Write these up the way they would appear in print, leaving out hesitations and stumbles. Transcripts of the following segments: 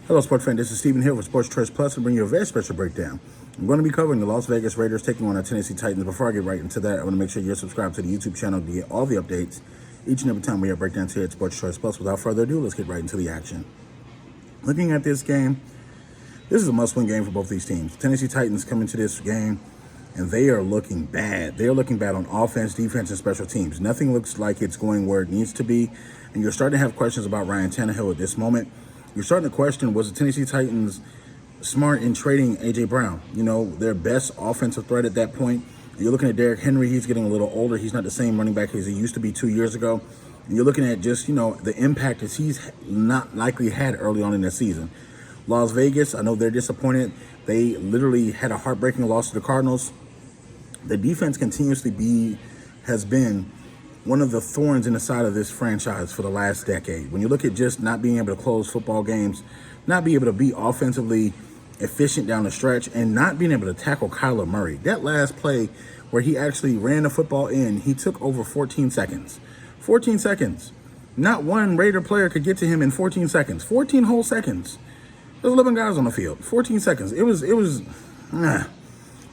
Hello, sports fan. This is Stephen Hill for Sports Choice Plus and bring you a very special breakdown. I'm going to be covering the Las Vegas Raiders taking on the Tennessee Titans. Before I get right into that, I want to make sure you're subscribed to the YouTube channel to get all the updates each and every time we have breakdowns here at Sports Choice Plus. Without further ado, let's get right into the action. Looking at this game, this is a must-win game for both these teams. The Tennessee Titans come into this game, and they are looking bad. They are looking bad on offense, defense, and special teams. Nothing looks like it's going where it needs to be, and you're starting to have questions about Ryan Tannehill at this moment. You're starting to question, was the Tennessee Titans smart in trading A.J. Brown? You know, their best offensive threat at that point. You're looking at Derrick Henry. He's getting a little older. He's not the same running back as he used to be 2 years ago. And you're looking at just, the impact that he's not likely had early on in the season. Las Vegas, I know they're disappointed. They literally had a heartbreaking loss to the Cardinals. The defense continuously has been one of the thorns in the side of this franchise for the last decade. When you look at just not being able to close football games, not being able to be offensively efficient down the stretch, and not being able to tackle Kyler Murray. That last play where he actually ran the football in, he took over 14 seconds. 14 seconds. Not one Raider player could get to him in 14 seconds. 14 whole seconds. There's 11 guys on the field. 14 seconds. It was.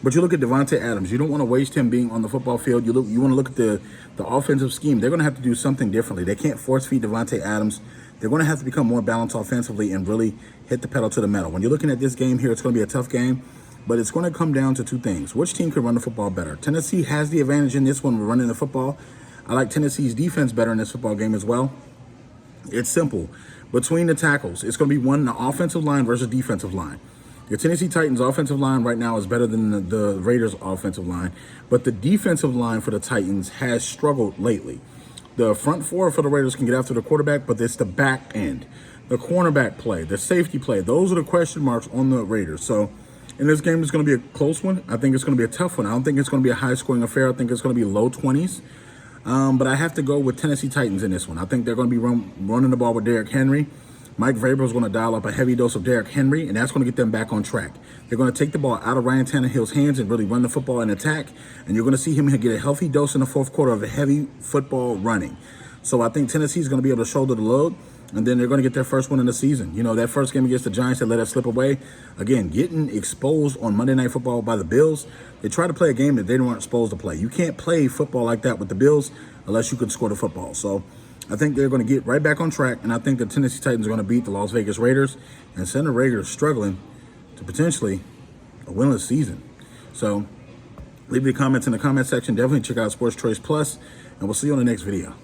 But you look at Davante Adams. You don't want to waste him being on the football field. You want to look at the offensive scheme. They're going to have to do something differently. They can't force feed Davante Adams. They're going to have to become more balanced offensively and really hit the pedal to the metal. When you're looking at this game here, it's going to be a tough game, but it's going to come down to two things. Which team can run the football better? Tennessee has the advantage in this one with running the football. I like Tennessee's defense better in this football game as well. It's simple. Between the tackles, it's going to be the offensive line versus defensive line. The Tennessee Titans offensive line right now is better than the Raiders offensive line, but the defensive line for the Titans has struggled lately. The front four for the Raiders can get after the quarterback, but it's the back end, the cornerback play, the safety play. Those are the question marks on the Raiders. So in this game, it's going to be a close one. I think it's going to be a tough one. I don't think it's going to be a high-scoring affair. I think it's going to be low 20s. But I have to go with Tennessee Titans in this one. I think they're going to be running the ball with Derrick Henry. Mike Vrabel is going to dial up a heavy dose of Derrick Henry, and that's going to get them back on track. They're going to take the ball out of Ryan Tannehill's hands and really run the football and attack, and you're going to see him get a healthy dose in the fourth quarter of a heavy football running. So I think Tennessee is going to be able to shoulder the load, and then they're going to get their first one in the season. You know, that first game against the Giants that let us slip away, again, getting exposed on Monday Night Football by the Bills. They try to play a game that they weren't supposed to play. You can't play football like that with the Bills unless you can score the football. So I think they're going to get right back on track, and I think the Tennessee Titans are going to beat the Las Vegas Raiders and send the Raiders struggling to potentially a winless season. So leave your comments in the comment section. Definitely check out Sports Choice Plus, and we'll see you on the next video.